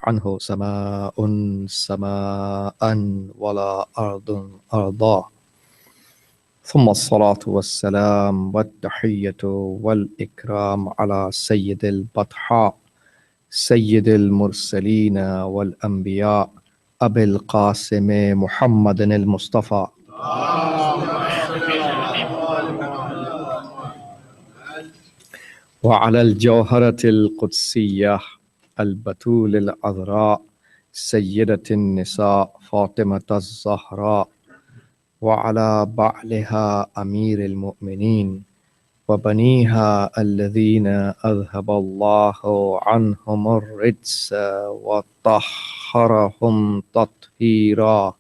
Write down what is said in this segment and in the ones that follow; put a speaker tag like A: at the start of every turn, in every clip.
A: عنه سماء سماء ولا أرض أرضا ثم الصلاة والسلام والتحية والإكرام على سيد البطحاء سيد المرسلين والأنبياء أبي القاسم محمد المصطفى وعلى الجوهرة القدسية البتول العذراء سيدة النساء فاطمة الزهراء وعلى بعلها أمير المؤمنين وبنيها الذين أذهب الله عنهم الرجس وطهرهم تطهيرا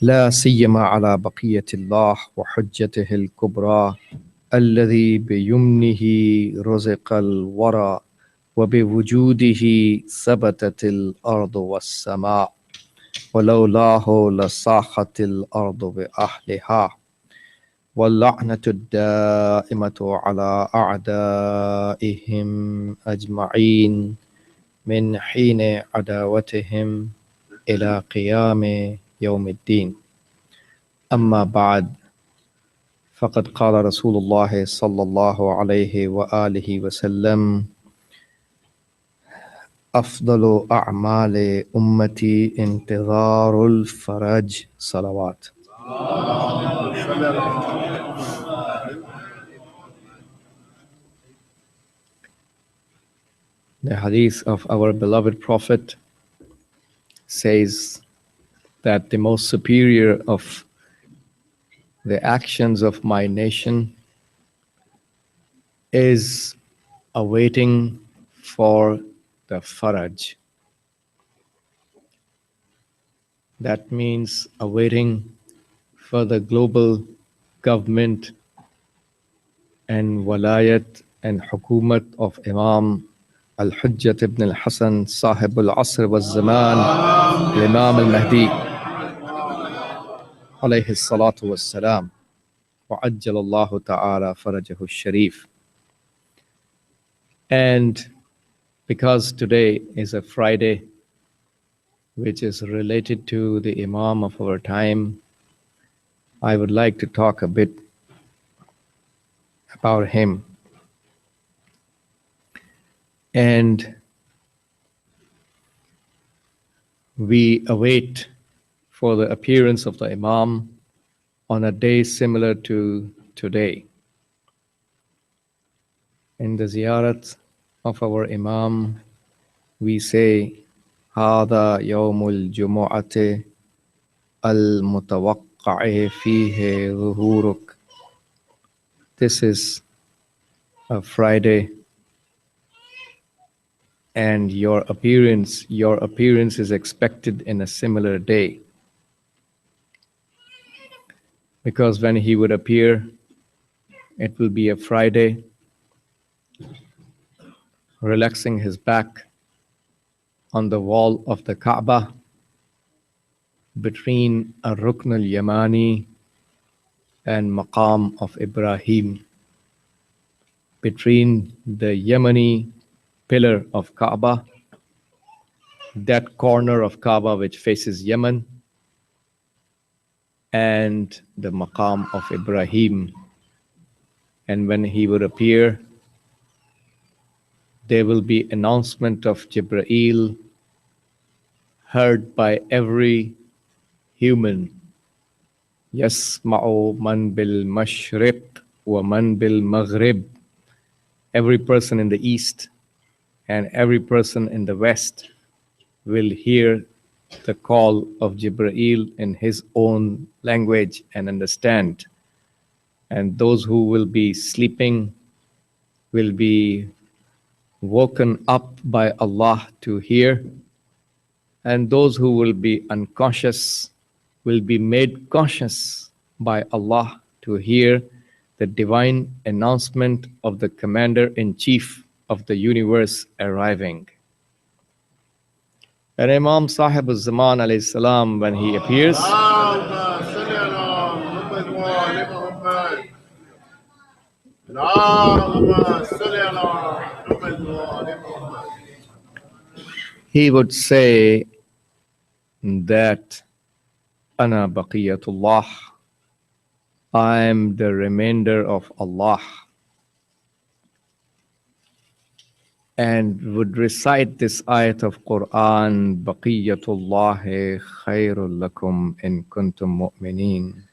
A: لا سيما على بقية الله وحجته الكبرى الذي بيمنه رزق الورى وبوجوده ثبتت الأرض والسماء ولولاه لصاخت الأرض بأهلها واللعنة الدائمة على أعدائهم أجمعين من حين عداوتهم إلى قيام يوم الدين. أما بعد، فقد قال رسول الله صلى الله عليه وآله وسلم: أفضل أعمال أمتي انتظار الفرج. صلوات. The hadith of our beloved Prophet says that the most superior of the actions of my nation is awaiting for the faraj. That means awaiting for the global government and walayat and hukumat of Imam Al-Hujjat ibn al-Hasan Sahib al-Asr wal-Zaman Imam al-Mahdi alayhi salatu was-salam wa ajjalallahu ta'ala farajahu al-sharif. And because today is a Friday which is related to the Imam of our time, I would like to talk a bit about him. And we await for the appearance of the Imam on a day similar to today. In the ziyarat of our Imam, we say, هذا يوم الجمعة المتوقع فيه ظهورك. This is a Friday, and your appearance is expected in a similar day. Because when he would appear, it will be a Friday, relaxing his back on the wall of the Kaaba between Ar-Rukn al-Yamani and Maqam of Ibrahim, between the Yemeni pillar of Kaaba, that corner of Kaaba which faces Yemen, and the Maqam of Ibrahim. And when he would appear, there will be announcement of Jibreel heard by every human. Yasma'u man bil mashriq wa man bil maghrib. Every person in the east and every person in the west will hear the call of Jibreel in his own language and understand. And those who will be sleeping will be woken up by Allah to hear, and those who will be unconscious will be made conscious by Allah to hear the divine announcement of the Commander-in-Chief of the universe arriving. And Imam Sahib al-Zaman alayhi salam, when he appears, he would say that Ana Baqiyatullah, I am the remainder of Allah, and would recite this ayat of Quran, Baqiyatullahi khairul lakum in kuntum mu'mineen.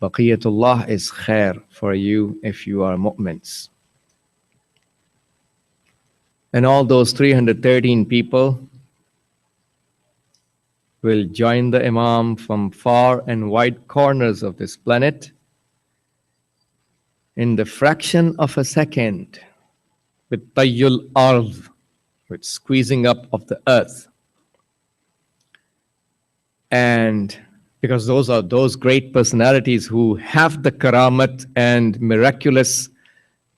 A: Baqiyatullah is khair for you if you are mu'mins. And all those 313 people will join the Imam from far and wide corners of this planet in the fraction of a second with tayyul ard, with squeezing up of the earth. And because those are those great personalities who have the karamat and miraculous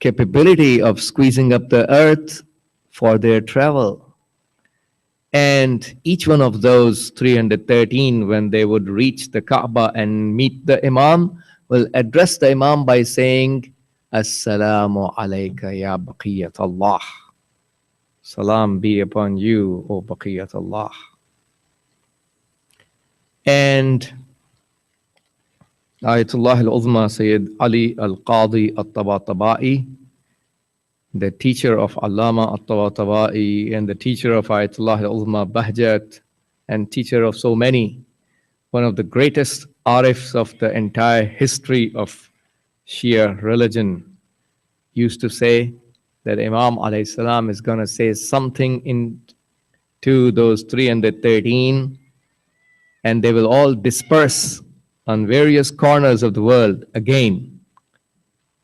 A: capability of squeezing up the earth for their travel. And each one of those 313, when they would reach the Kaaba and meet the Imam, will address the Imam by saying, Assalamu alayka ya Baqiyat Allah. Salam be upon you, O Baqiyat Allah. And Ayatullah al-Uzma Sayyid Ali al-Qadi al-Tabatabai, the teacher of Allama al-Tabatabai and the teacher of Ayatullah al-Uzma Bahjat and teacher of so many, one of the greatest arifs of the entire history of Shia religion, used to say that Imam alayhi salam is going to say something into those 313 and they will all disperse on various corners of the world again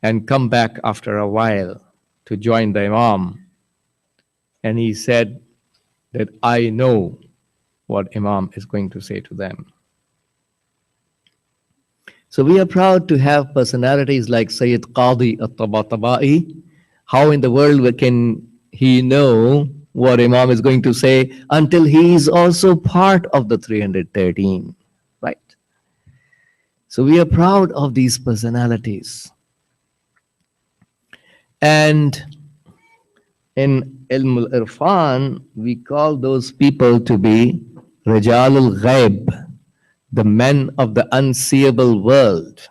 A: and come back after a while to join the Imam. And he said that I know what Imam is going to say to them. So we are proud to have personalities like Sayyid Qadi al-Tabatabai. How in the world can he know what Imam is going to say until he is also part of the 313, right? So we are proud of these personalities. And in Ilm al-Irfan, we call those people to be Rijal al-Ghaib, the men of the unseeable world.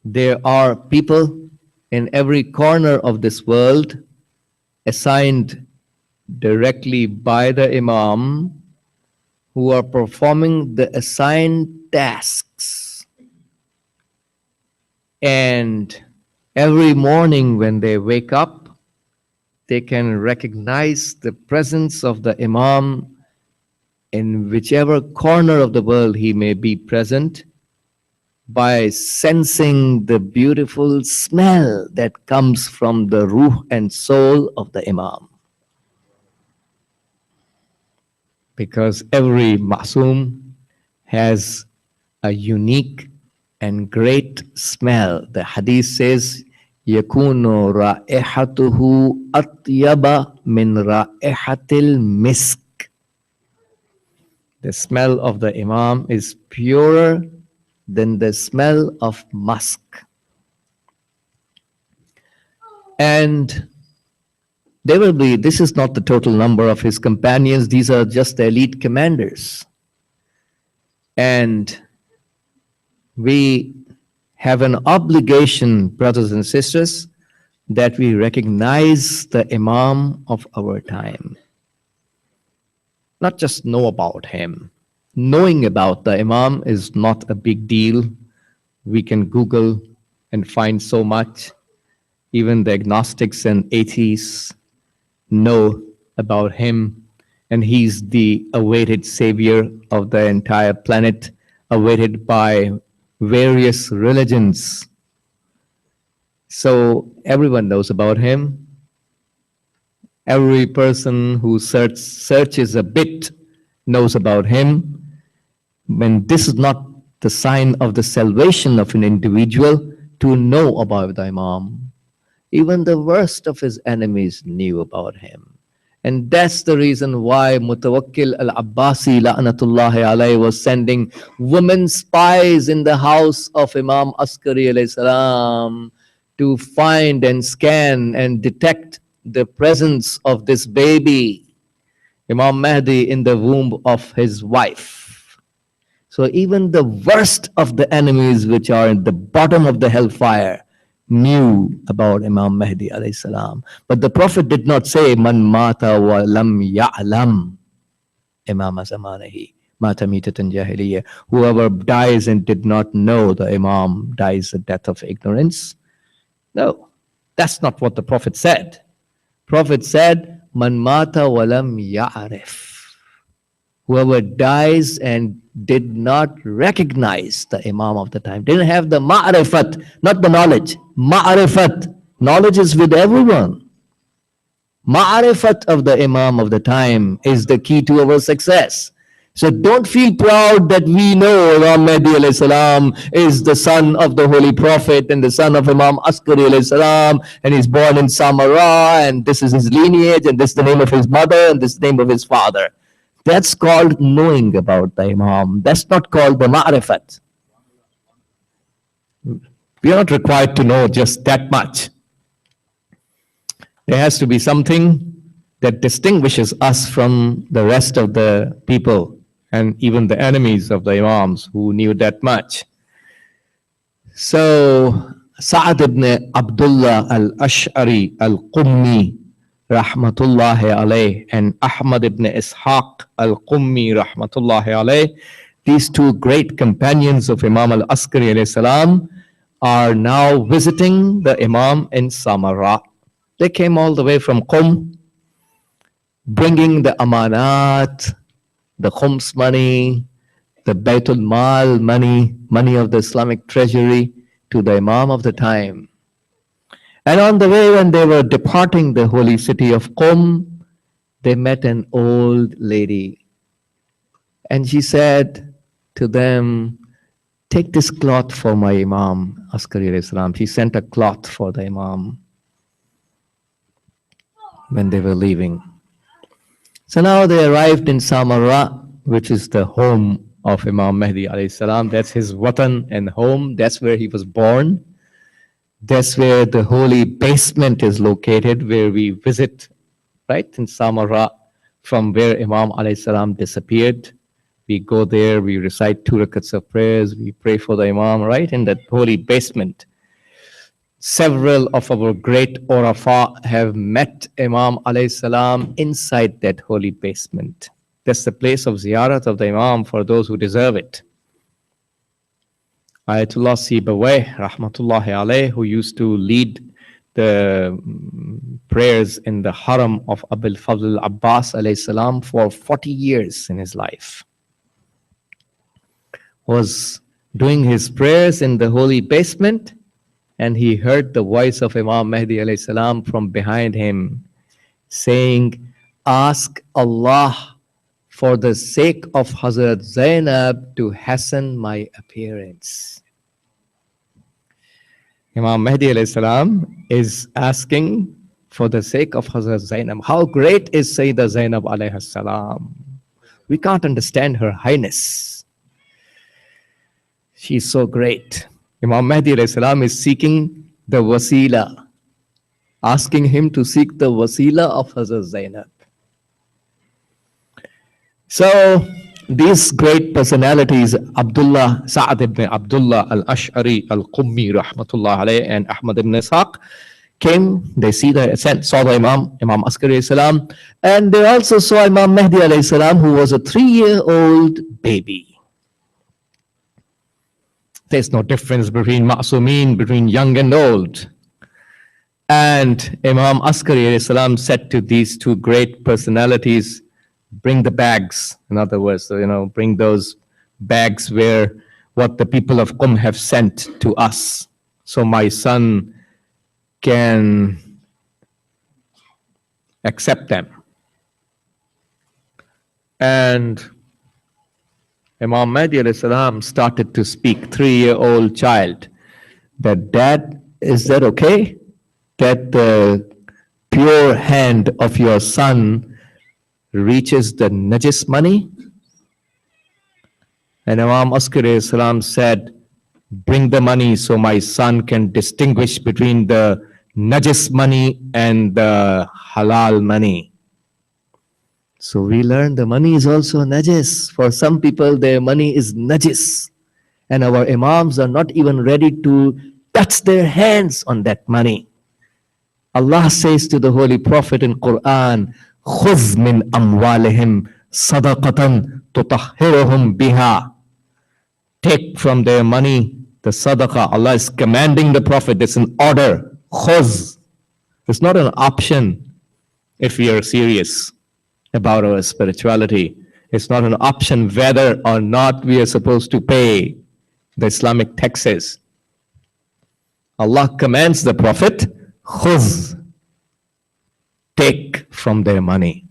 A: There are people in every corner of this world assigned directly by the Imam who are performing the assigned tasks. And every morning when they wake up, they can recognize the presence of the Imam in whichever corner of the world he may be present by sensing the beautiful smell that comes from the ruh and soul of the Imam. Because every Ma'soom has a unique and great smell. The hadith says, يَكُونُ رَائِحَتُهُ أَطْيَبَ مِنْ رَائِحَةِ الْمِسْكِ. The smell of the Imam is purer than the smell of musk. And there will be, this is not the total number of his companions, these are just the elite commanders. And we have an obligation, brothers and sisters, that we recognize the Imam of our time. Not just know about him. Knowing about the Imam is not a big deal. We can Google and find so much. Even the agnostics and atheists know about him. And he's the awaited savior of the entire planet, awaited by various religions. So everyone knows about him. Every person who searches a bit knows about him. When this is not the sign of the salvation of an individual to know about the Imam. Even the worst of his enemies knew about him. And that's the reason why Mutawakkil al-Abbasi la'natullahi alayhi was sending women spies in the house of Imam Askari alayhi salam to find and scan and detect the presence of this baby, Imam Mahdi, in the womb of his wife. So even the worst of the enemies, which are in the bottom of the hellfire, knew about Imam Mahdi alayhi salam. But the Prophet did not say, Man mata wa lam ya'lam Imam zamanahi. Mata mitatan jahiliya. Whoever dies and did not know the Imam dies a death of ignorance. No, that's not what the Prophet said. Prophet said, Man mata wa lam ya'rif. Whoever dies and did not recognize the Imam of the time, didn't have the ma'rifat, not the knowledge, ma'rifat. Knowledge is with everyone. Ma'rifat of the Imam of the time is the key to our success. So don't feel proud that we know Imam Mahdi alayhi salam is the son of the Holy Prophet and the son of Imam Askari alayhi salam, and he's born in Samarra, and this is his lineage, and this is the name of his mother, and this is the name of his father. That's called knowing about the Imam. That's not called the ma'rifat. We are not required to know just that much. There has to be something that distinguishes us from the rest of the people and even the enemies of the Imams who knew that much. So, Sa'ad ibn Abdullah al-Ash'ari al-Qummi rahmatullahi alayh and Ahmad ibn Ishaq al-Qummi rahmatullahi alayh, these two great companions of Imam al-Askari alayhi salam, are now visiting the Imam in Samarra. They came all the way from Qum, bringing the amanat, the khums money, the Baytul Mal money, money of the Islamic treasury, to the Imam of the time. And on the way, when they were departing the holy city of Qum, they met an old lady. And she said to them, take this cloth for my Imam, Askari alayhi salam. She sent a cloth for the Imam when they were leaving. So now they arrived in Samarra, which is the home of Imam Mahdi alayhi salam. That's his watan and home. That's where he was born. That's where the holy basement is located, where we visit, right, in Samarra, from where Imam alayhi salam disappeared. We go there, we recite 2 rakats of prayers, we pray for the Imam, right, in that holy basement. Several of our great Urafa have met Imam alayhi salam inside that holy basement. That's the place of ziyarat of the Imam for those who deserve it. Ayatollah Sibawayh, rahmatullahi alayh, who used to lead the prayers in the haram of Abul Fadl Abbas alayhi salam for 40 years in his life, was doing his prayers in the holy basement, and he heard the voice of Imam Mahdi alayhi salam from behind him saying, ask Allah for the sake of Hazrat Zainab to hasten my appearance. Imam Mahdi alayhi salam is asking for the sake of Hazrat Zainab. How great is Sayyidah Zainab alayhi salam? We can't understand her highness. She's so great. Imam Mahdi alayhi salam is seeking the wasila, asking him to seek the wasila of Hazrat Zainab. So these great personalities, Abdullah, Sa'ad ibn Abdullah al-Ash'ari al-Qummi rahmatullah alayh, and Ahmad ibn Ishaq, came, they saw the Imam Askari alayhi salam, and they also saw Imam Mahdi alayhi salam, who was a 3-year-old baby. There's no difference between ma'sumin, between young and old. And Imam Askari alayhi salam said to these two great personalities, bring the bags. In other words, so, bring those bags where what the people of Qum have sent to us, so my son can accept them. And Imam Mahdi alayhi salam started to speak, 3-year-old child, that dad, is that okay? That the pure hand of your son reaches the najis money. And Imam Askari salam said, bring the money so my son can distinguish between the najis money and the halal money. So we learn the money is also najis. For some people, their money is najis. And our imams are not even ready to touch their hands on that money. Allah says to the Holy Prophet in Quran, خُذْ مِنْ أَمْوَالِهِمْ صَدَقَةً تُطَهِّرُهُمْ بِهَا. Take from their money the sadaqah. Allah is commanding the Prophet. It's an order. Khuz. It's not an option if we are serious about our spirituality. It's not an option whether or not we are supposed to pay the Islamic taxes. Allah commands the Prophet, khuz. Take from their money.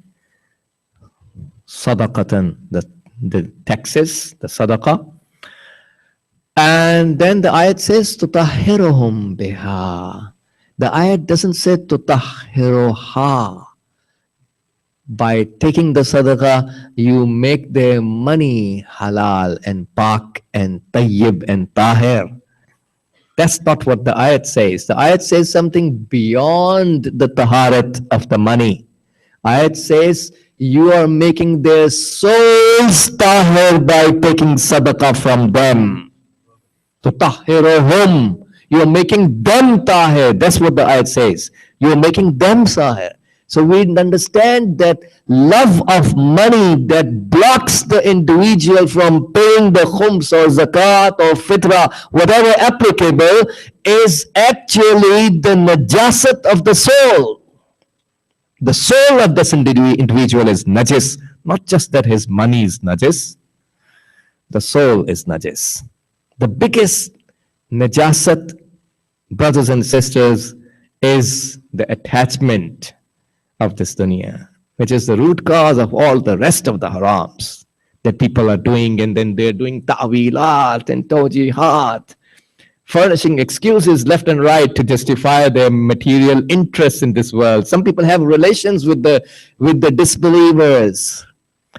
A: Sadaqatan, the taxes, the sadaqah. And then the ayat says, tutahhiruhum biha. The ayat doesn't say tutahhiruha. By taking the sadaqah, you make their money halal and pak and tayyib and tahir. That's not what the ayat says. The ayat says something beyond the taharat of the money. Ayat says, you are making their souls tahir by taking sadaqah from them. Tutahhiruhum. You are making them tahir. That's what the ayat says. You are making them tahir. So we understand that love of money that blocks the individual from paying the khums or zakat or fitra, whatever applicable, is actually the najasat of the soul. The soul of this individual is najis. Not just that his money is najis. The soul is najis. The biggest najasat, brothers and sisters, is the attachment of this dunya, which is the root cause of all the rest of the harams that people are doing, and then they're doing ta'wilat and tawjihat, furnishing excuses left and right to justify their material interests in this world. Some people have relations with the disbelievers.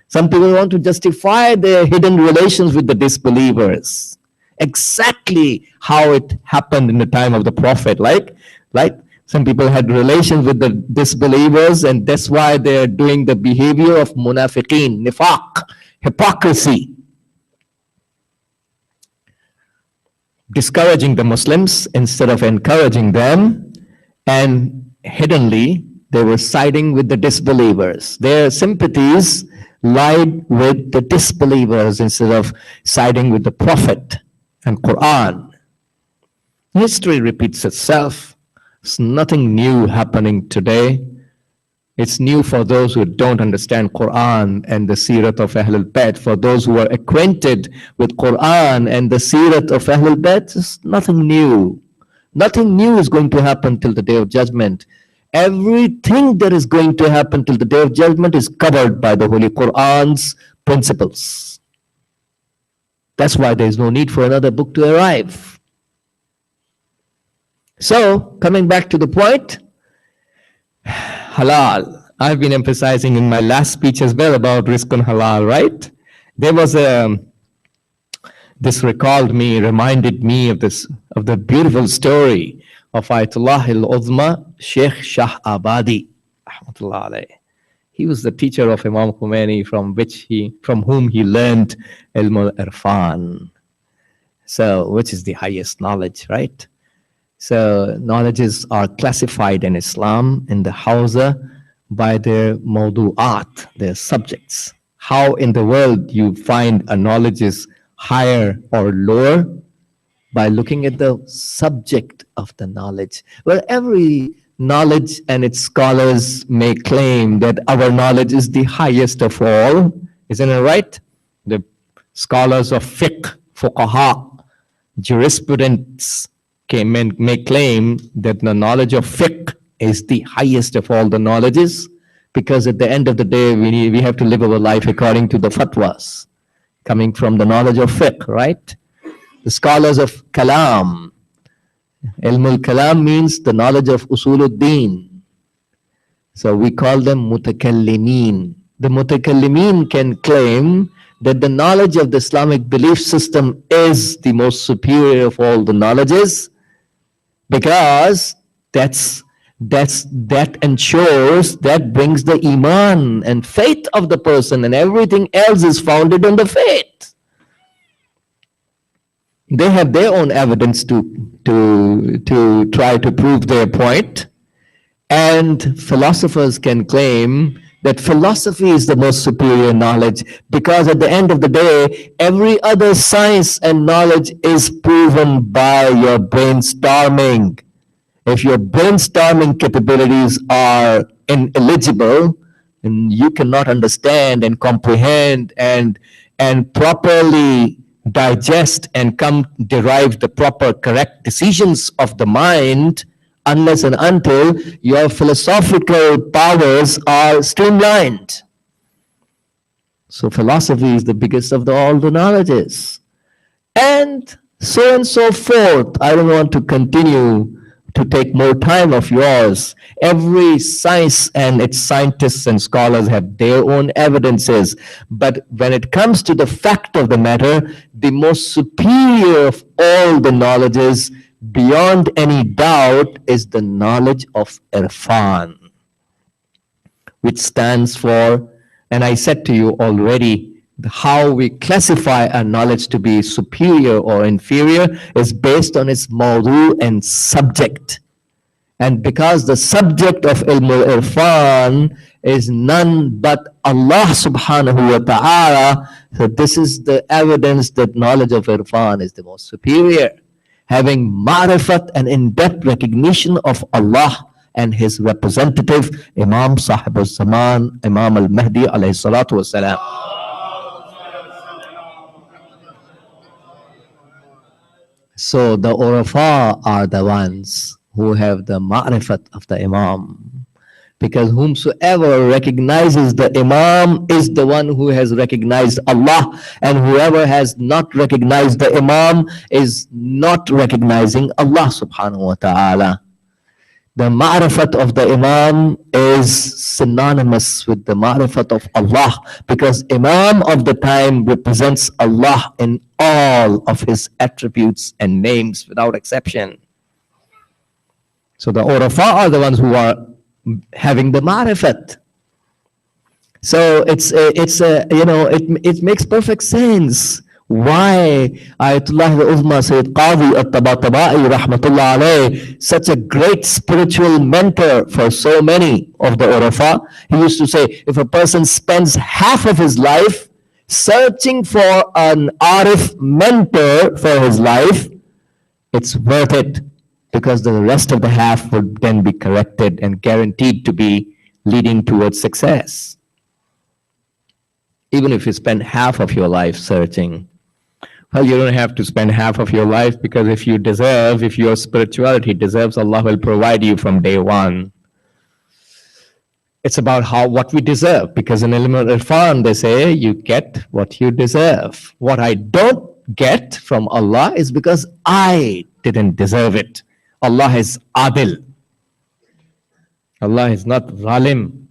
A: Some people want to justify their hidden relations with the disbelievers. Exactly how it happened in the time of the Prophet. Like some people had relations with the disbelievers, and that's why they're doing the behavior of munafiqeen, nifaq, hypocrisy. Discouraging the Muslims instead of encouraging them, and hiddenly they were siding with the disbelievers. Their sympathies lied with the disbelievers instead of siding with the Prophet and Quran. History repeats itself. It's nothing new happening today. It's new for those who don't understand Quran and the Sirat of Ahlul Bayt. For those who are acquainted with Quran and the Sirat of Ahlul Bayt, it's nothing new. Nothing new is going to happen till the Day of Judgment. Everything that is going to happen till the Day of Judgment is covered by the Holy Quran's principles. That's why there is no need for another book to arrive. So, coming back to the point, halal. I've been emphasizing in my last speech as well about rizq and halal, right? There was this reminded me of the beautiful story of Ayatollah al-Uzma, Sheikh Shah-Abadi, rahmatullah alayh. He was the teacher of Imam Khomeini, from whom he learned ilm al-irfan. So, which is the highest knowledge, right? So, knowledges are classified in Islam in the Hausa by their mawdu'at, their subjects. How in the world you find a knowledge is higher or lower? By looking at the subject of the knowledge. Well, every knowledge and its scholars may claim that our knowledge is the highest of all. Isn't it right? The scholars of fiqh, fuqaha, jurisprudence may claim that the knowledge of fiqh is the highest of all the knowledges, because at the end of the day, we have to live our life according to the fatwas coming from the knowledge of fiqh, right? The scholars of kalam, ilmul kalam means the knowledge of usuluddin. So we call them mutakallimin. The mutakallimin can claim that the knowledge of the Islamic belief system is the most superior of all the knowledges, because that ensures, that brings the iman and faith of the person, and everything else is founded on the faith. They have their own evidence to try to prove their point. And philosophers can claim that philosophy is the most superior knowledge, because at the end of the day, every other science and knowledge is proven by your brainstorming. If your brainstorming capabilities are ineligible, and you cannot understand and comprehend and properly digest and derive the proper correct decisions of the mind, unless and until your philosophical powers are streamlined. So philosophy is the biggest of all the knowledges. And so forth. I don't want to continue to take more time of yours. Every science and its scientists and scholars have their own evidences. But when it comes to the fact of the matter, the most superior of all the knowledges, beyond any doubt, is the knowledge of irfan, which stands for, and I said to you already, how we classify a knowledge to be superior or inferior is based on its mawdu and subject. And because the subject of ilm al-irfan is none but Allah subhanahu wa ta'ala, so this is the evidence that knowledge of irfan is the most superior. Having ma'rifat and in-depth recognition of Allah and his representative, Imam Sahib al-Zaman, Imam al-Mahdi alayhi salatu wasalam. So the Urafa are the ones who have the ma'rifat of the Imam, because whomsoever recognizes the Imam is the one who has recognized Allah, and whoever has not recognized the Imam is not recognizing Allah subhanahu wa ta'ala. The ma'rifat of the Imam is synonymous with the ma'rifat of Allah, because Imam of the time represents Allah in all of his attributes and names without exception. So the Urafa are the ones who are having the ma'rifat. So it makes perfect sense why Ayatollah al-Uzma Sayyid Qadi al-Tabatabai rahmatullah alayh, such a great spiritual mentor for so many of the Urafa. He used to say, if a person spends half of his life searching for an Arif mentor for his life, it's worth it, because the rest of the half would then be corrected and guaranteed to be leading towards success. Even if you spend half of your life searching, well, you don't have to spend half of your life, because if your spirituality deserves, Allah will provide you from day one. It's about what we deserve, because in Ilm al-Irfan they say you get what you deserve. What I don't get from Allah is because I didn't deserve it. Allah is Adil. Allah is not Zalim.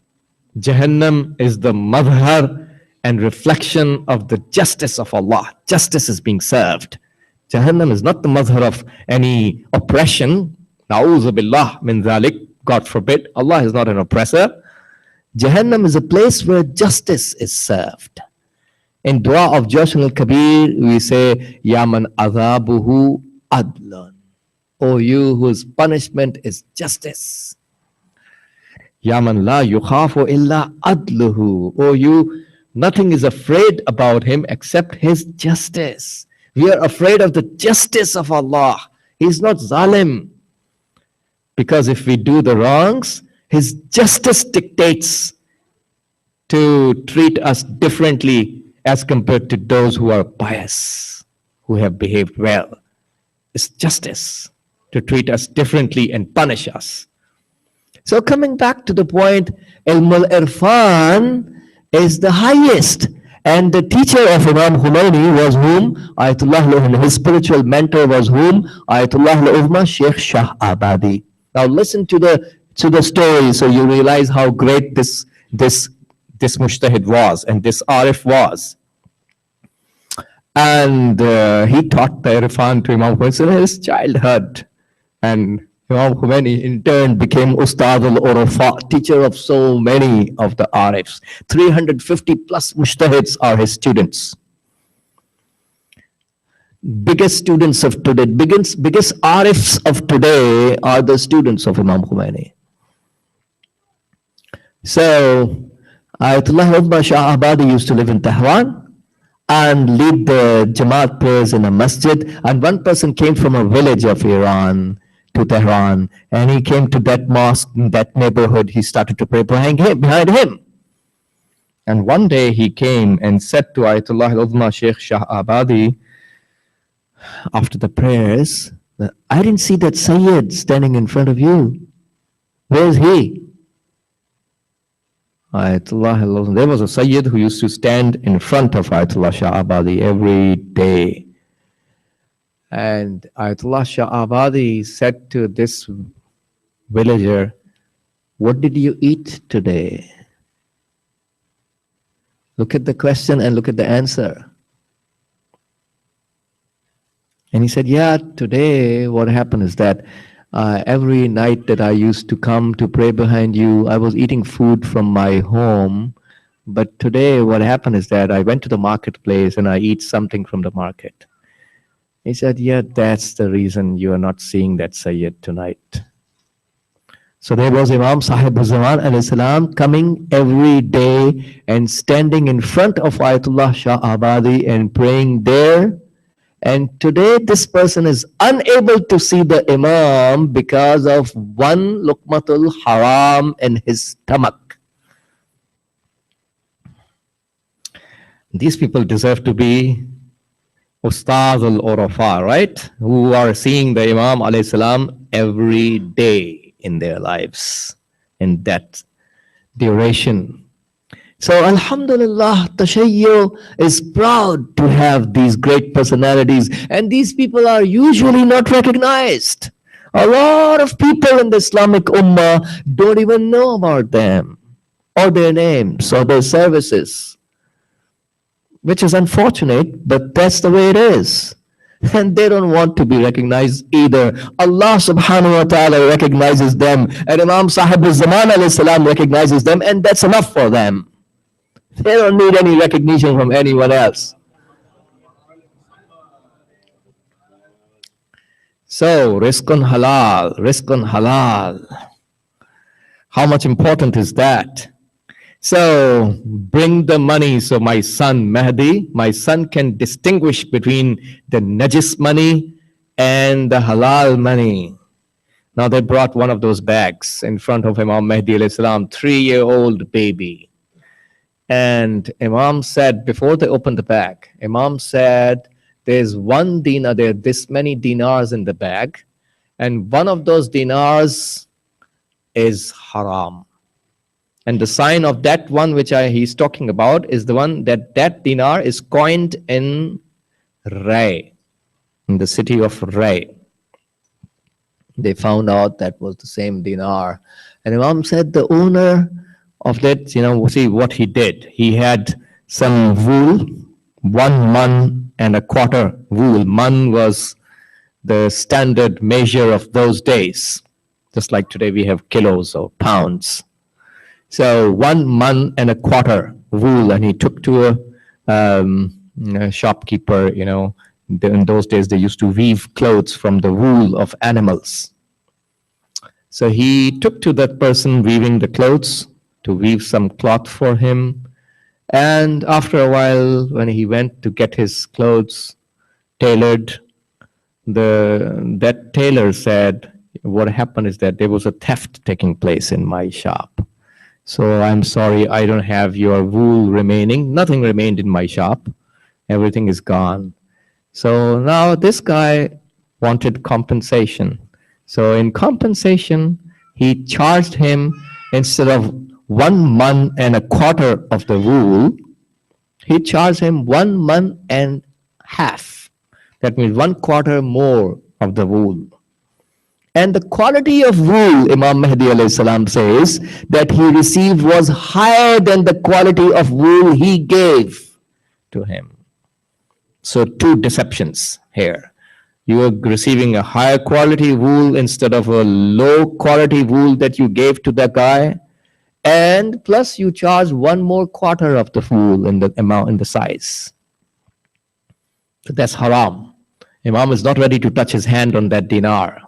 A: Jahannam is the madhar and reflection of the justice of Allah. Justice is being served. Jahannam is not the madhar of any oppression. Na'udhu billah min dhalik. God forbid. Allah is not an oppressor. Jahannam is a place where justice is served. In dua of Jawshan al-Kabir, we say, Ya man adhabuhu adlan. O you whose punishment is justice. Ya man la yukhafu illa adluhu. O you, nothing is afraid about him except his justice. We are afraid of the justice of Allah. He is not zalim. Because if we do the wrongs, his justice dictates to treat us differently as compared to those who are pious, who have behaved well. It's justice to treat us differently and punish us. So coming back to the point, Ilm al-Irfan is the highest. And the teacher of Imam Khomeini was whom? Ayatollah al-Uzma. His spiritual mentor was whom? Ayatollah al-Uzma, Sheikh Shah-Abadi. Now listen to the story, so you realize how great this this mujtahid was and this arif was. And he taught the irfan to Imam Khomeini in his childhood. And Imam Khomeini in turn became Ustad al-Urafa, teacher of so many of the arifs. 350 plus mujtahids are his students. Biggest students of today, biggest arifs of today are the students of Imam Khomeini. So, Ayatollah Uzma Shah Abadi used to live in Tehran and lead the Jamaat prayers in a masjid. And one person came from a village of Iran to Tehran, and he came to that mosque in that neighborhood. He started to pray behind him. And one day he came and said to Ayatollah Uzma Sheikh Shah Abadi, after the prayers, I didn't see that Sayyid standing in front of you. Where is he? Ayatollah, there was a Sayyid who used to stand in front of Ayatollah Shah Abadi every day. And Ayatollah Shah Abadi said to this villager, what did you eat today? Look at the question and look at the answer. And he said, yeah, today what happened is that every night that I used to come to pray behind you, I was eating food from my home. But today what happened is that I went to the marketplace and I eat something from the market. He said, yeah, that's the reason you are not seeing that Sayyid tonight. So there was Imam Sahib Zaman alayhi salam coming every day and standing in front of Ayatollah Shah Abadi and praying there. And today this person is unable to see the Imam because of one luqmatul haram in his stomach. These people deserve to be Ustaz al-Urafa, right? Who are seeing the Imam alayhi salam every day in their lives in that duration. So Alhamdulillah, Tashayyu is proud to have these great personalities, and these people are usually not recognized. A lot of people in the Islamic Ummah don't even know about them, or their names, or their services, which is unfortunate, but that's the way it is. And they don't want to be recognized either. Allah subhanahu wa ta'ala recognizes them, and Imam Sahib al-Zaman alayhi salam recognizes them, and that's enough for them. They don't need any recognition from anyone else. So, rizqun halal, rizqun halal. How much important is that? So, bring the money so my son Mahdi, my son can distinguish between the najis money and the halal money. Now they brought one of those bags in front of Imam Mahdi alayhi salam, 3-year-old baby. And Imam said, before they opened the bag, Imam said, there's one dinar, there are this many dinars in the bag, and one of those dinars is haram. And the sign of that one which he's talking about is the one that dinar is coined in Ray, in the city of Ray. They found out that was the same dinar. And Imam said the owner of that, see what he did. He had some wool, 1 man and a quarter wool. Man was the standard measure of those days. Just like today we have kilos or pounds. So 1 man and a quarter wool, and he took to a shopkeeper, in those days they used to weave clothes from the wool of animals. So he took to that person weaving the clothes to weave some cloth for him. And after a while, when he went to get his clothes tailored, that tailor said, what happened is that there was a theft taking place in my shop. So I'm sorry, I don't have your wool remaining. Nothing remained in my shop. Everything is gone. So now this guy wanted compensation. So in compensation, he charged him, instead of 1 man and a quarter of the wool, he charged him 1 man and half. That means 1/4 more of the wool.
B: And the quality of wool, Imam Mahdi alayhi salam says, that he received was higher than the quality of wool he gave to him. So two deceptions here. You are receiving a higher quality wool instead of a low quality wool that you gave to that guy. And plus you charge one more quarter of the wool in the amount, in the size. So that's haram. Imam is not ready to touch his hand on that dinar.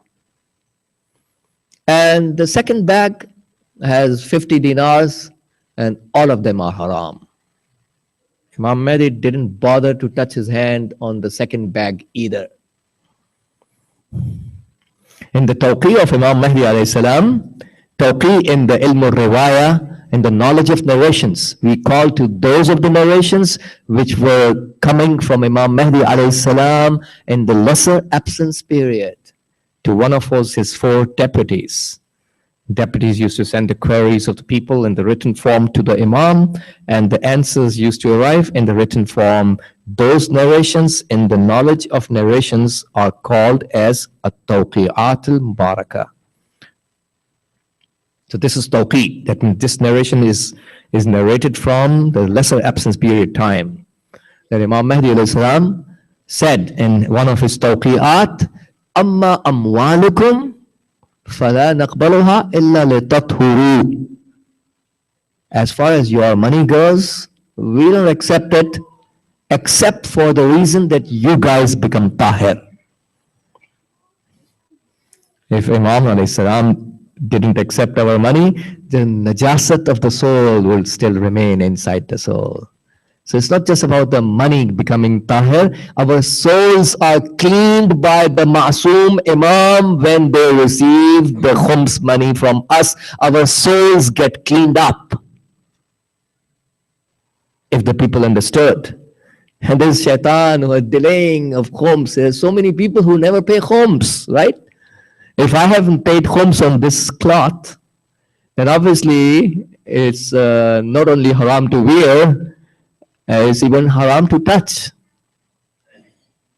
B: And the second bag has 50 dinars, and all of them are haram. Imam Mahdi didn't bother to touch his hand on the second bag either. In the tawqi of Imam Mahdi alayhi salam, tawqi in the ilm al-riwaya, in the knowledge of narrations, we call to those of the narrations which were coming from Imam Mahdi alayhi salam in the lesser absence period, to one of his four deputies. Deputies used to send the queries of the people in the written form to the Imam, and the answers used to arrive in the written form. Those narrations in the knowledge of narrations are called as at-tawqi'at al-mubarakah. So this is tawqi. That means this narration is narrated from the lesser absence period time. That Imam Mahdi alayhi salam said in one of his tawqi'at, amma amwalukum فَلَا نَقْبَلُهَا إِلَّا لِتَطْهُرُوا. As far as your money goes, we don't accept it except for the reason that you guys become tahir. If Imam alayhi salam didn't accept our money, then najasat of the soul will still remain inside the soul. So it's not just about the money becoming tahir. Our souls are cleaned by the Ma'soom Imam when they receive the khums money from us. Our souls get cleaned up. If the people understood. And there's shaitan who are delaying of khums. There's so many people who never pay khums, right? If I haven't paid khums on this cloth, then obviously it's not only haram to wear, it's even haram to touch.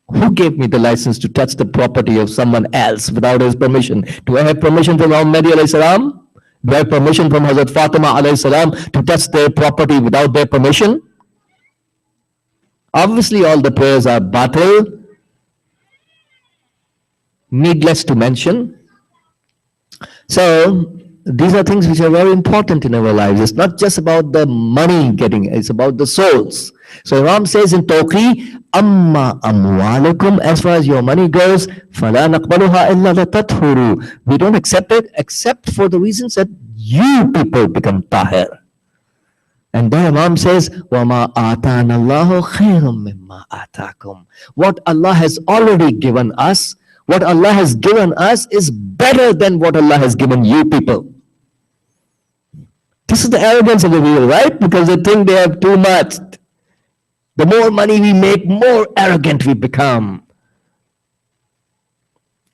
B: Who gave me the license to touch the property of someone else without his permission? Do I have permission from Imam Mahdi alayhi salam? Do I have permission from Hazrat Fatima alayhi salam to touch their property without their permission? Obviously all the prayers are batil. Needless to mention. So these are things which are very important in our lives. It's not just about the money getting, it's about the souls. So Imam says in Tawqi, amma amwalakum, as far as your money goes, فَلَا نَقْبَلُهَا إِلَّا لَتَطْهُرُوا. We don't accept it except for the reasons that you people become tahir. And then Imam says, وَمَا آتَانَ اللَّهُ خَيْرٌ مِمَّا آتَاكُمْ. What Allah has already given us, what Allah has given us is better than what Allah has given you people. This is the arrogance of the people, right? Because they think they have too much. The more money we make, more arrogant we become.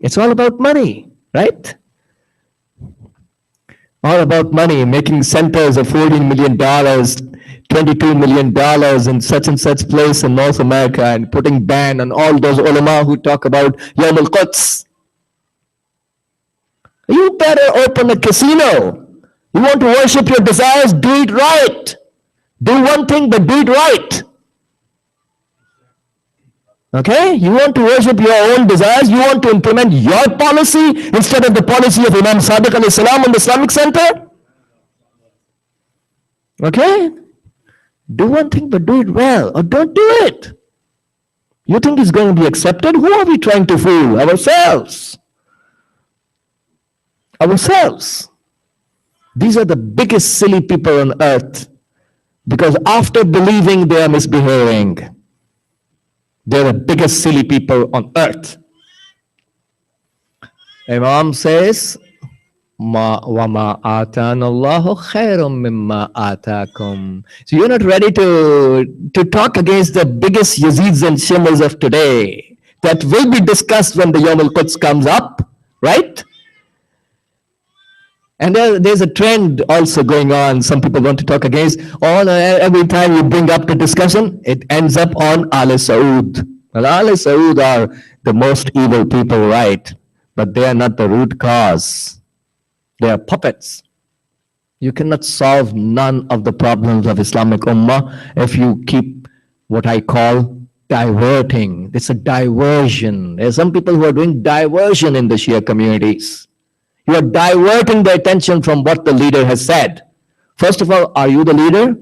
B: It's all about money, right? All about money, making centers of $14 million, $22 million in such and such place in North America, and putting ban on all those ulama who talk about Yawm al-Quds. You better open a casino. You want to worship your desires, do it right. Do one thing, but do it right. Okay? You want to worship your own desires, you want to implement your policy instead of the policy of Imam Sadiq alayhi salam on the Islamic Center? Okay? Do one thing, but do it well, or don't do it. You think it's going to be accepted? Who are we trying to fool? Ourselves. Ourselves. These are the biggest silly people on earth, because after believing they are misbehaving. They're the biggest silly people on earth. Imam says, وَمَا آتَانَ اللَّهُ خَيْرٌ مِمَّا آتَاكُمْ. So you're not ready to talk against the biggest Yazids and Shimmers of today. That will be discussed when the Yawm al-Quds comes up, right? And there's a trend also going on. Some people want to talk against. Every time you bring up the discussion, it ends up on Al Saud. Well, Al Saud are the most evil people, right? but they are not the root cause. They are puppets. You cannot solve none of the problems of Islamic Ummah if you keep what I call diverting. It's a diversion. There are some people who are doing diversion in the Shia communities. You are diverting the attention from what the leader has said. First of all, are you the leader?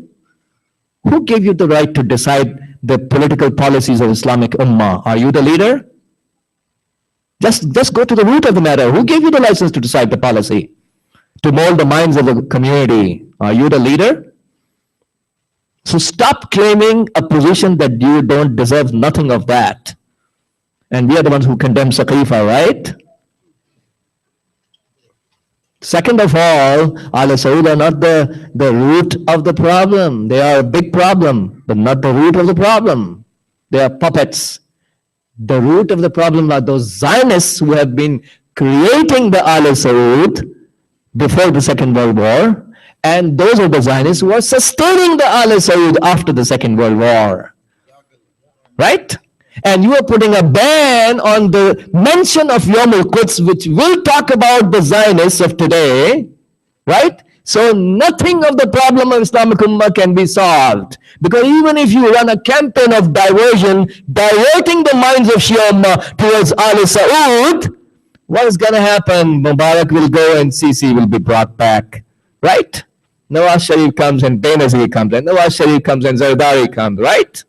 B: Who gave you the right to decide the political policies of Islamic Ummah? Are you the leader? Just go to the root of the matter. Who gave you the license to decide the policy? To mold the minds of the community? Are you the leader? So stop claiming a position that you don't deserve nothing of that. And we are the ones who condemn Saqifa, right? Second of all, Al Saud are not the root of the problem. They are a big problem, but not the root of the problem. They are puppets. The root of the problem are those Zionists who have been creating the Al Saud before the Second World War, and those are the Zionists who are sustaining the Al Saud after the Second World War. Right? And you are putting a ban on the mention of Yom al-Quds, which will talk about the Zionists of today, right? So nothing of the problem of Islamic Ummah can be solved. Because even if you run a campaign of diversion, diverting the minds of Shia Ummah towards Al Saud, what is going to happen? Mubarak will go and Sisi will be brought back, right? Nawaz Sharif comes and Benazir comes, and Nawaz Sharif comes and Zardari comes, right?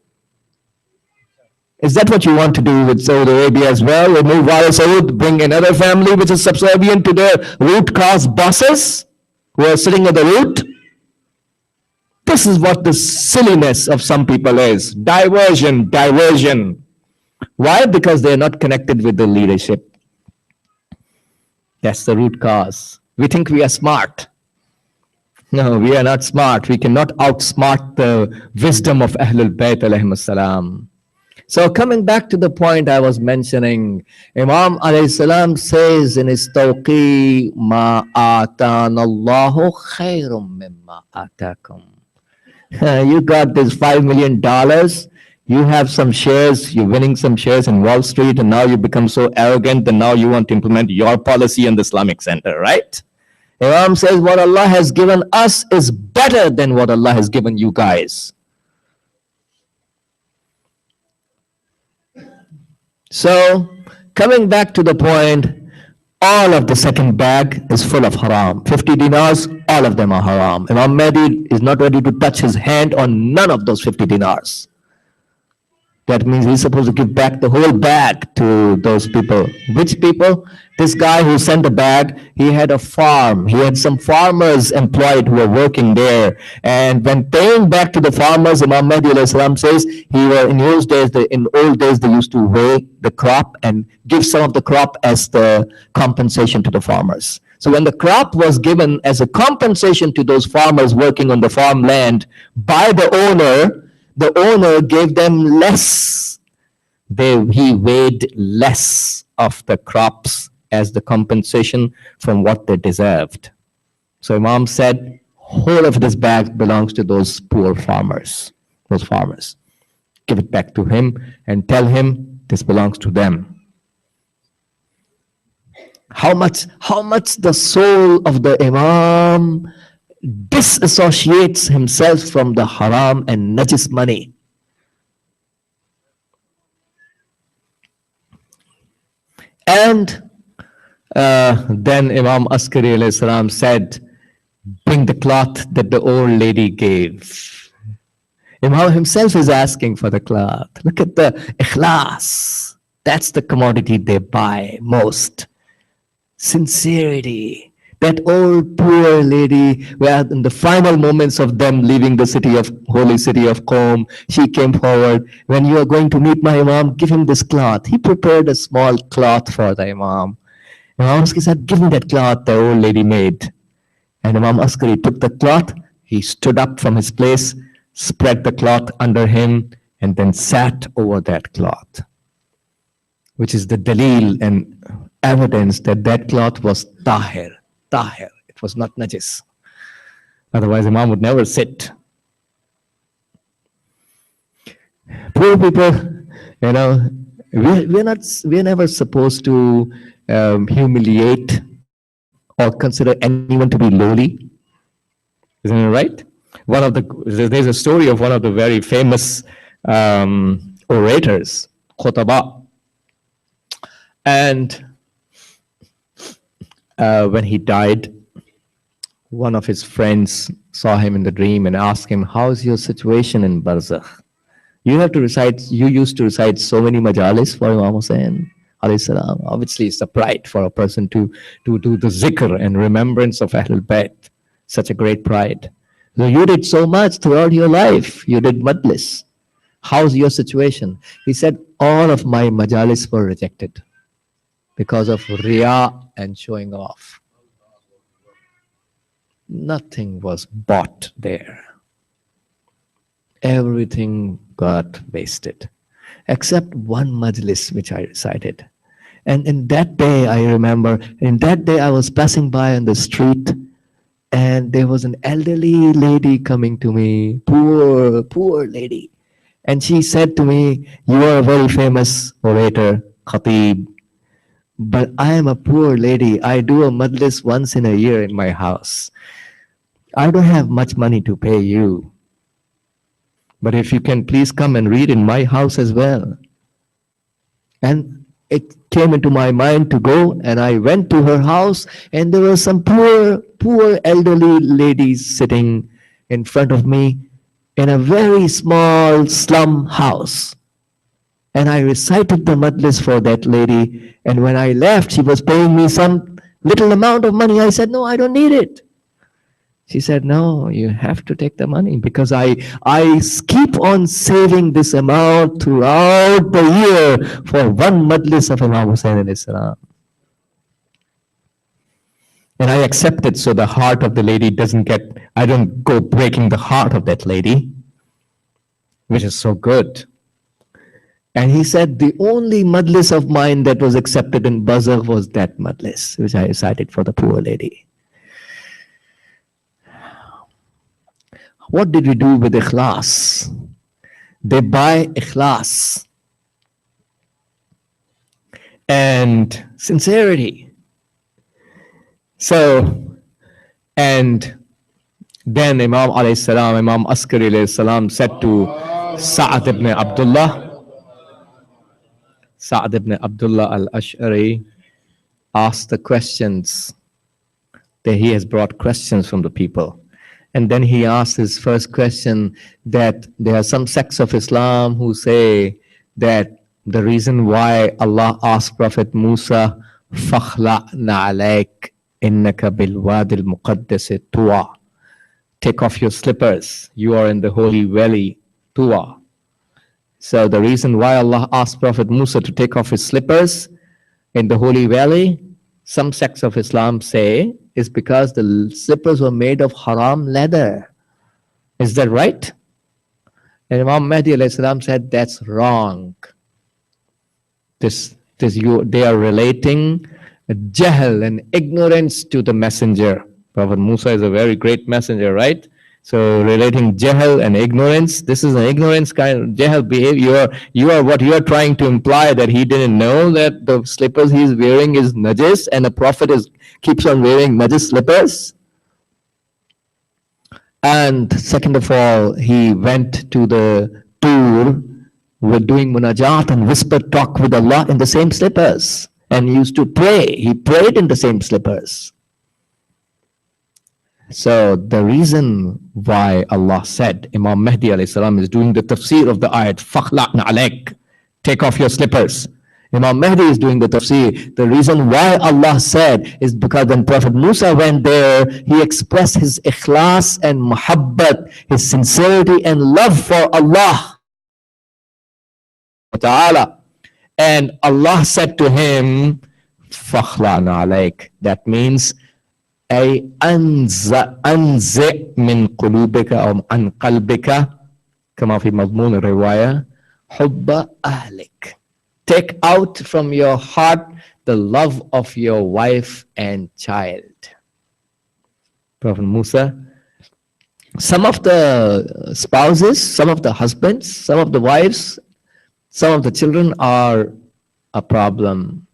B: Is that what you want to do with Saudi Arabia as well? Remove Al Saud, bring another family which is subservient to their root cause bosses who are sitting at the root? This is what the silliness of some people is. Diversion, diversion. Why? Because they're not connected with the leadership. That's the root cause. We think we are smart. No, we are not smart. We cannot outsmart the wisdom of Ahlul Bayt alayhim as-salam. So coming back to the point I was mentioning, Imam alayhi salam says in his tawqi, ma atana Allahu khairum mimma atakum. You got this $5 million, you have some shares, you're winning some shares in Wall Street, and now you become so arrogant that now you want to implement your policy in the Islamic Center, right? Imam says what Allah has given us is better than what Allah has given you guys. So, coming back to the point, all of the second bag is full of haram. 50 dinars, all of them are haram. Imam Mahdi is not ready to touch his hand on none of those 50 dinars. That means he's supposed to give back the whole bag to those people. Which people? This guy who sent the bag, he had a farm. He had some farmers employed who were working there. And when paying back to the farmers, Imam Mahdi alayhi salam says, in old days, they used to weigh the crop and give some of the crop as the compensation to the farmers. So when the crop was given as a compensation to those farmers working on the farmland by the owner gave them less. He weighed less of the crops as the compensation from what they deserved. So Imam said, whole of this bag belongs to those poor farmers, those farmers. Give it back to him and tell him this belongs to them. How much the soul of the Imam disassociates himself from the haram and najis money. And then Imam Askari alayhi salam said, bring the cloth that the old lady gave. Imam himself is asking for the cloth. Look at the ikhlas. That's the commodity they buy most. Sincerity. That old poor lady, where in the final moments of them leaving the holy city of Qom, she came forward. When you are going to meet my Imam, give him this cloth. He prepared a small cloth for the Imam. Imam Askari said, give me that cloth the old lady made. And Imam Askari took the cloth. He stood up from his place, spread the cloth under him, and then sat over that cloth, which is the dalil and evidence that that cloth was tahir. Tahir. It was not najis. Otherwise, Imam would never sit. Poor people, we're never supposed to, humiliate or consider anyone to be lowly. Isn't it right? There's a story of one of the very famous orators, Khutaba, and when he died, one of his friends saw him in the dream and asked him, "How's your situation in Barzakh?" You used to recite so many majalis for Imam Hussain alayhi salam. Obviously, it's a pride for a person to do the zikr and remembrance of Ahlul Bayt. Such a great pride. So you did so much throughout your life. You did majlis. How's your situation? He said, all of my majalis were rejected because of riya and showing off. Nothing was bought there. Everything got wasted, except one majlis which I recited. And in that day, I remember, in that day I was passing by on the street, and there was an elderly lady coming to me, poor lady. And she said to me, "You are a very famous orator, Khatib, but I am a poor lady. I do a majlis once in a year in my house. I don't have much money to pay you. But if you can please come and read in my house as well." And it came into my mind to go, and I went to her house, and there were some poor elderly ladies sitting in front of me in a very small slum house. And I recited the majlis for that lady. And when I left, she was paying me some little amount of money. I said, "No, I don't need it." She said, "No, you have to take the money because I keep on saving this amount throughout the year for one majlis of Imam Hussain alayhi salam." And I accept it so the heart of the lady I don't go breaking the heart of that lady, which is so good. And he said, the only majlis of mine that was accepted in Barzakh was that majlis, which I recited for the poor lady. What did we do with ikhlas? They buy ikhlas and sincerity. So, and then Imam alayhi salam, Imam Askari alayhi salam said to Sa'ad ibn Abdullah al-Ash'ari, asked the questions that he has brought questions from the people. And then he asked his first question that there are some sects of Islam who say that the reason why Allah asked Prophet Musa, "Fakhla'na alayk innaka bil wadi al-muqaddas tuwa." Take off your slippers. You are in the holy valley, Tuwa. So the reason why Allah asked Prophet Musa to take off his slippers in the holy valley, some sects of Islam say, is because the slippers were made of haram leather. Is that right? And Imam Mahdi alayhi salam said, that's wrong. They are relating jahl and ignorance to the messenger. Prophet Musa is a very great messenger, right? So relating jahl and ignorance, this is an ignorance kind of jahl behavior. What you are trying to imply that he didn't know that the slippers he's wearing is najis and the Prophet keeps on wearing najis slippers. And second of all, he went to the tour with doing munajat and whisper talk with Allah in the same slippers and used to pray. He prayed in the same slippers. So the reason why Allah said Imam Mahdi alayhi salam is doing the tafsir of the ayat, "Fakhla'na alayk," take off your slippers. Imam Mahdi is doing the tafsir. The reason why Allah said is because when Prophet Musa went there, he expressed his ikhlas and muhabbat, his sincerity and love for Allah Ta'ala. And Allah said to him, "Fakhla'na alayk." That means أي أنزع من قلوبك أو عن قلبك كما في مضمون الرواية حب أهلك. Take out from your heart the love of your wife and child. Prophet Musa, some of the spouses, some of the husbands, some of the wives, some of the children are a problem.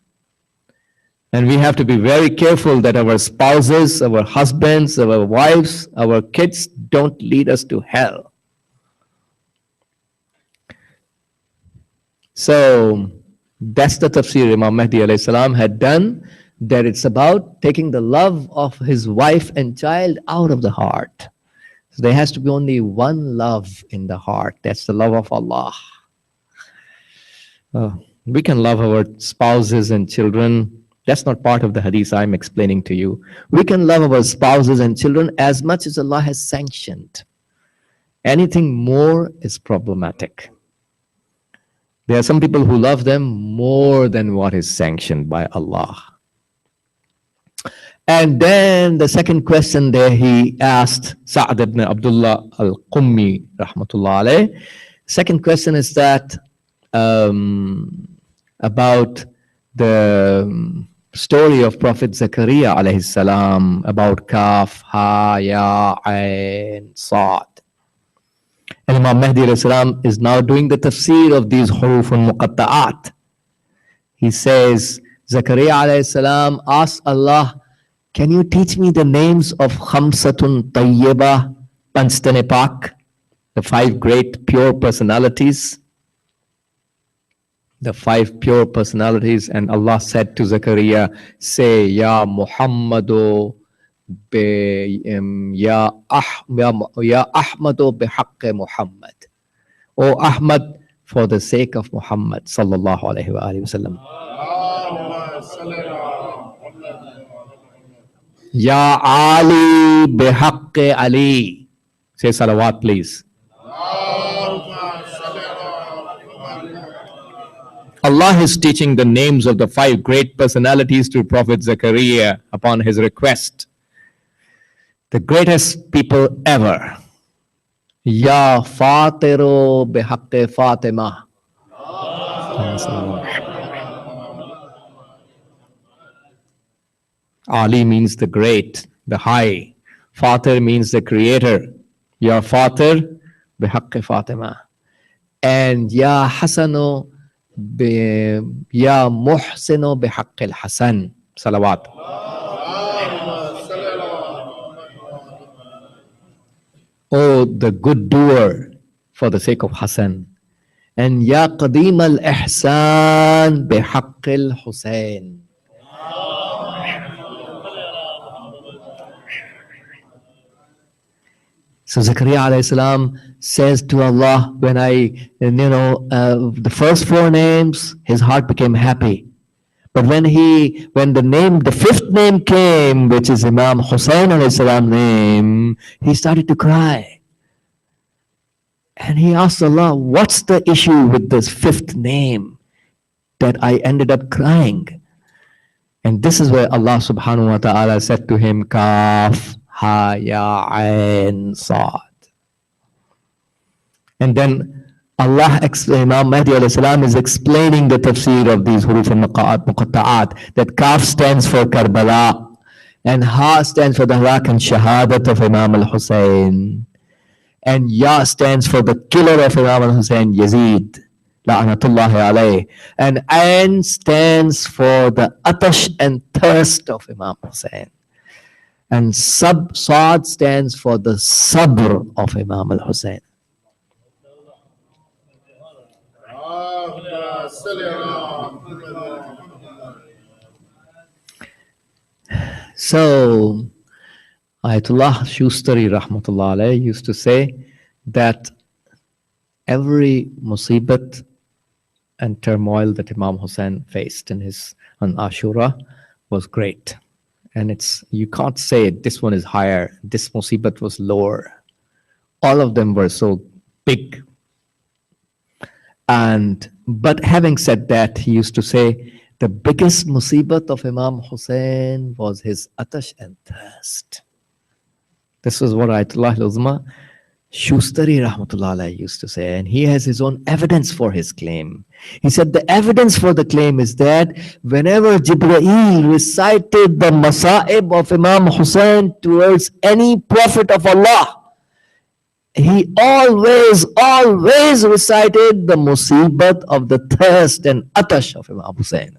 B: And we have to be very careful that our spouses, our husbands, our wives, our kids don't lead us to hell. So that's the tafsir Imam Mahdi alayhi salam had done, that it's about taking the love of his wife and child out of the heart. So there has to be only one love in the heart. That's the love of Allah. We can love our spouses and children. That's not part of the hadith I'm explaining to you. We can love our spouses and children as much as Allah has sanctioned. Anything more is problematic. There are some people who love them more than what is sanctioned by Allah. And then the second question there he asked Sa'd ibn Abdullah al-Qummi rahmatullah alayh. Second question is that about the story of Prophet Zakaria alayhi salam, about Kaf, Ha, Ya, Ain, Sa'd. And Imam Mahdi alayhi salam is now doing the tafsir of these hurufun muqatta'at. He says, Zakaria alayhi salam asked Allah, can you teach me the names of Khamsatun Tayyibah Panstane Pak, the 5 great pure personalities? The 5 pure personalities. And Allah said to Zakaria, say, Ya Muhammadu Ya Ahmadu bihaqqi Muhammad. O Ahmad, for the sake of Muhammad sallallahu alayhi wa sallam. Ya Ali bihaqqi Ali. Say salawat, please. Allah is teaching the names of the 5 great personalities to Prophet Zakaria upon his request. The greatest people ever. Ya Fatiru bihaqqi Fatima. Ali means the great, the high. Fatir means the creator. Ya Fatir bihaqqi Fatima. And Ya Hasanu Ya Muhsinu bihaqqi al-Hasan. Salawat. Oh, the good doer for the sake of Hassan. And Ya Qadim al-Ihsan bihaqqi al-Husayn. So Zakaria alayhi salam says to Allah, when the first 4 names, his heart became happy. But when the 5th name came, which is Imam Hussein alayhi salam name, he started to cry. And he asked Allah, what's the issue with this 5th name that I ended up crying? And this is where Allah subhanahu wa ta'ala said to him, Kaf, Ha, Ya, Ain, Sa'd. And then Imam Mahdi alayhi salam is explaining the tafsir of these huruf al-muqatta'at, that Kaf stands for Karbala, and Ha stands for the Halak and Shahadat of Imam al-Hussein, and Ya stands for the killer of Imam al-Hussein, Yazid, la'anatullahi alayh, and Ain stands for the atash and thirst of Imam Hussein. And Sa'd stands for the sabr of Imam al-Hussein. So Ayatollah Shustari rahmatullah alayh used to say that every musibat and turmoil that Imam Hussein faced on Ashura was great. And you can't say this one is higher, this musibat was lower. All of them were so big. But having said that, he used to say the biggest musibat of Imam Hussein was his atash and thirst. This was what Ayatollah al-Uzma Shustari rahmatullah alayhi used to say, and he has his own evidence for his claim. He said the evidence for the claim is that whenever Jibreel recited the masa'ib of Imam Hussein towards any prophet of Allah, he always recited the musibat of the thirst and atash of Imam Hussein.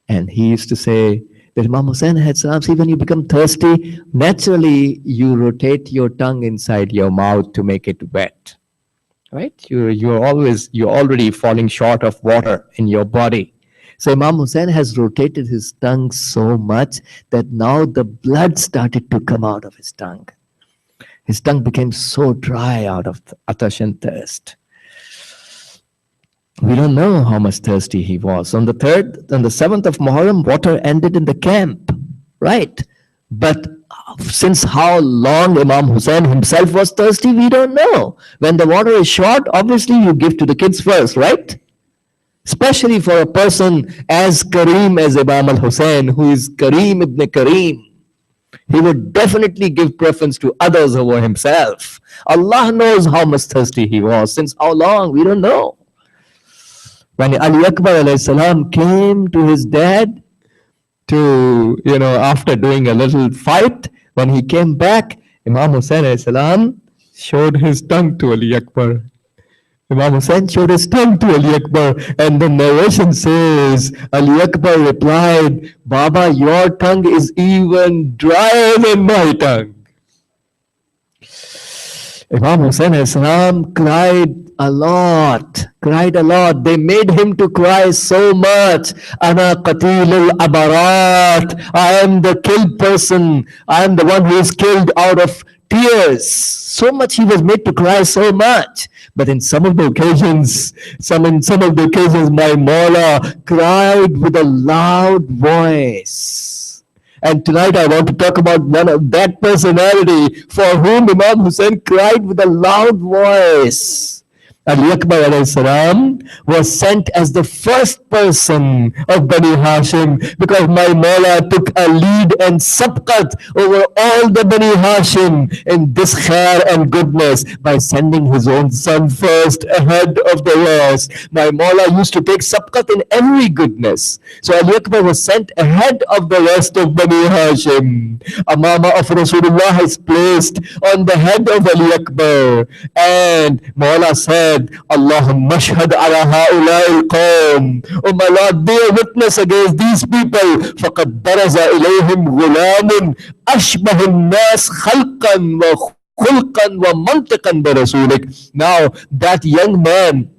B: And he used to say that Imam Hussein had salam, see, when you become thirsty, naturally you rotate your tongue inside your mouth to make it wet. Right? You're already falling short of water in your body. So Imam Hussein has rotated his tongue so much that now the blood started to come out of his tongue. His tongue became so dry out of atash and thirst. We don't know how much thirsty he was. On the 7th of Muharram, water ended in the camp, right? But since how long Imam Hussein himself was thirsty, we don't know. When the water is short, obviously you give to the kids first, right? Especially for a person as Kareem as Imam al-Hussein, who is Kareem ibn Kareem. He would definitely give preference to others over himself. Allah knows how much thirsty he was. Since how long, we don't know. When Ali Akbar alayhi salam came to his dad to, after doing a little fight, when he came back, Imam Hussein alayhi salam showed his tongue to Ali Akbar. Imam Hussein showed his tongue to Ali Akbar, and the narration says, Ali Akbar replied, Baba, your tongue is even drier than my tongue. Imam Hussein salam cried a lot. They made him to cry so much. Ana qatilul abarat. I am the killed person. I am the one who is killed out of tears. So much he was made to cry so much. But in some of the occasions, my Mawla cried with a loud voice. And tonight I want to talk about one of that personality for whom Imam Hussein cried with a loud voice. Ali Akbar alayhi salam was sent as the first person of Bani Hashim because my Mawla took a lead and sabqat over all the Bani Hashim in this khair and goodness by sending his own son first ahead of the rest. My Mawla used to take sabqat in every goodness. So Ali Akbar was sent ahead of the rest of Bani Hashim. Amama of Rasulullah is placed on the head of Ali Akbar, and Mawla said, Allahumma ashhad ala ha'ulai al-qawm. Oh my Lord, bear witness against these people. فَقَدْ بَرَزَ إِلَيْهِمْ غُلَامٌ أَشْبَهُ النَّاسِ خَلْقًا وَخُلْقًا وَمَنْطِقًا بِرَسُولِكَ. Now, that young man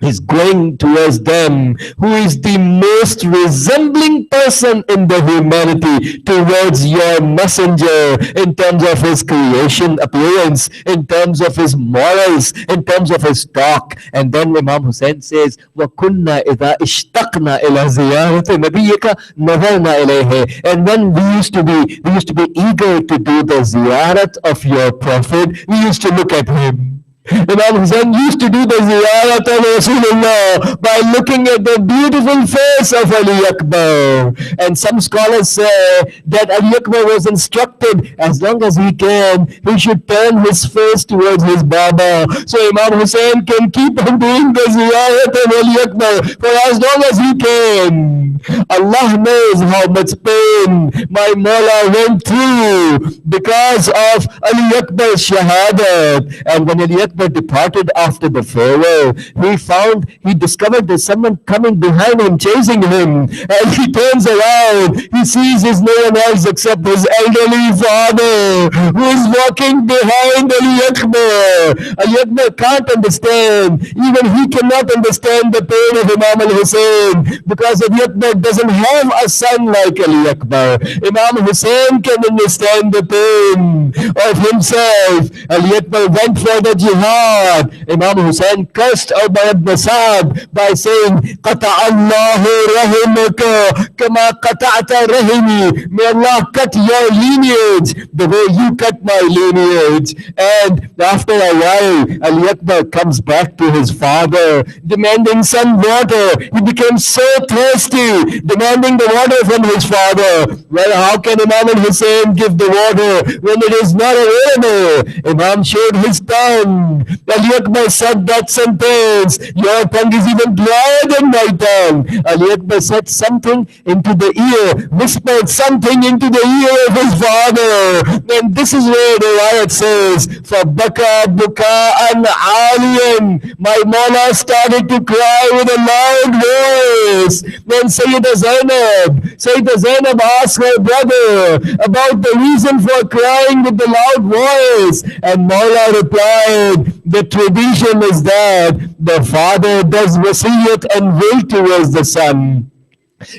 B: is going towards them, who is the most resembling person in the humanity towards your messenger in terms of his creation appearance, in terms of his morals, in terms of his talk. And then Imam Hussein says, وَكُنَّا إِذَا إِشْتَقْنَا إِلَى زِيَارَةِ نَبِيِّكَ نَظَرْنَا إِلَيْهِ. And when we used to be eager to do the ziyarat of your prophet, we used to look at him. Imam Hussein used to do the ziyarat of Rasulullah by looking at the beautiful face of Ali Akbar. And some scholars say that Ali Akbar was instructed, as long as he can, he should turn his face towards his Baba. So Imam Hussein can keep on doing the ziyarat of Ali Akbar for as long as he can. Allah knows how much pain my Mawla went through because of Ali Akbar's shahadat. And when Ali Akbar departed after the farewell, he discovered there's someone coming behind him, chasing him. And he turns around, he sees there's no one else except his elderly father who is walking behind Ali Akbar. Ali Akbar can't understand, even he cannot understand the pain of Imam al-Hussein because Ali Akbar doesn't have a son like Ali Akbar. Imam Hussein can understand the pain of himself. Ali Akbar went for the jihad. Imam Hussein cursed Ubay ibn Sa'd by saying, قَطَعَ اللَّهُ رَحِمَكَ كَمَا قَطَعْتَ رَحِمِي. May Allah cut your lineage the way you cut my lineage. And after a while, Ali Akbar comes back to his father, demanding some water. He became so thirsty, demanding the water from his father. Well, how can Imam al-Hussein give the water when it is not available? Imam showed his tongue. tongue. Ali Akbar said that sentence. Your tongue is even drier than my tongue. Ali Akbar said something into the ear, whispered something into the ear of his father. And this is where the riot says, فَبَكَى بُكَاءً عَالِيًا. My Mawla started to cry with a loud voice. Then Sayyida Zainab asked her brother about the reason for crying with the loud voice. And Mawla replied, the tradition is that the father does wasiyat and will towards the son.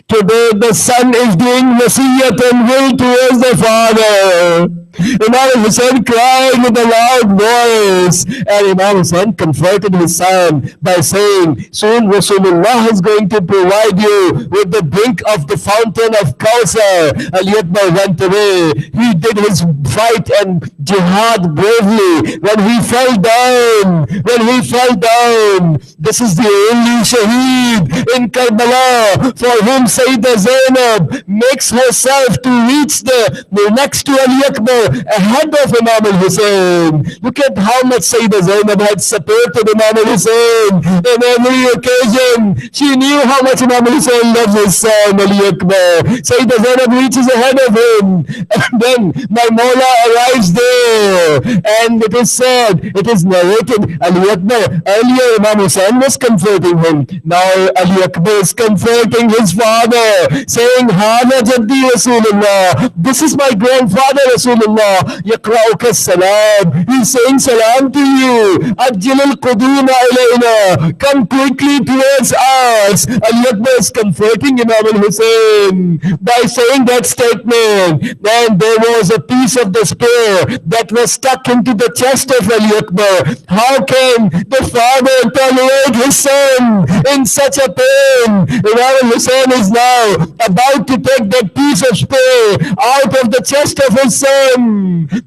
B: Today the son is doing wasiyat and will towards the father. Imam Hussain cried with a loud voice, and Imam Hussain comforted his son by saying, soon Rasulullah is going to provide you with the drink of the fountain of Kawthar. Ali Akbar went away. He did his fight and jihad bravely. When he fell down, this is the only shaheed in Karbala for whom Sayyida Zainab makes herself to reach the next to Ali Akbar ahead of Imam al-Hussein. Look at how much Sayyida Zainab had supported Imam al-Hussein in every occasion. She knew how much Imam al-Hussein loves his son Ali Akbar. Sayyida Zainab reaches ahead of him, and then my Mawla arrives there, and it is said, it is narrated, Ali Akbar, earlier Imam Hussein was comforting him. Now Ali Akbar is comforting his father, saying, Hada Jaddi Rasulullah, this is my grandfather Rasulullah, Yaqra'uka salam, he's saying salam to you, Ajjil al-Quduma ilayna, come quickly towards us. Ali Akbar is comforting Imam al-Hussein by saying that statement. Then there was a piece of the spear that was stuck into the chest of Ali Akbar. How can the father tolerate his son in such a pain? Imam al-Hussein is now about to take that piece of spear out of the chest of his son.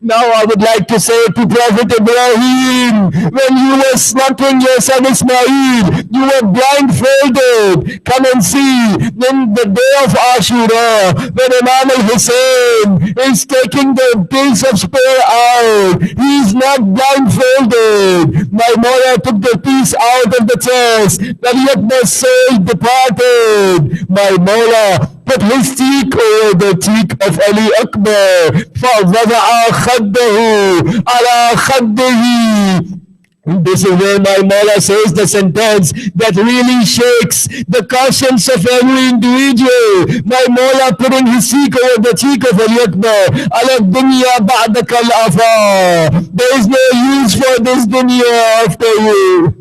B: Now I would like to say to Prophet Ibrahim, when you were slaughtering your son Ismail, you were blindfolded. Come and see, in the day of Ashura, when Imam al-Hussein is taking the piece of spear out, he is not blindfolded. My Mawla took the piece out of the chest, and yet my soul departed. My Mawla put his cheek over the cheek of Ali Akbar. فَوَضَعَ خَدَّهُ عَلَى خَدِّهِ. This is where my Mawla says the sentence that really shakes the conscience of every individual. My Mawla putting his cheek over the cheek of Ali Akbar. Ala dunya ba'daka al-afa. There is no use for this dunya after you.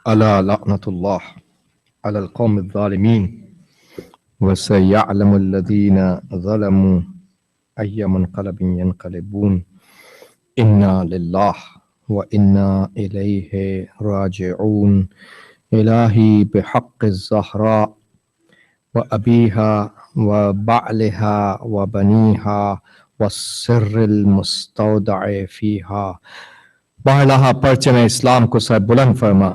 A: ألا لعنة الله على القوم الظالمين وسيعلم الذين ظلموا أي منقلب ينقلبون إنا لله وإنا إليه راجعون إلهي بحق الزهراء وأبيها وبعلها وبنيها والسر المستودع فيها बारहा परचम इस्लाम को sir बुलंद फरमा,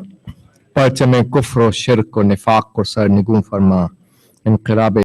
A: परचम कुफ्र व शिर्क व निफाक को सर निगू फरमा, इनकलाब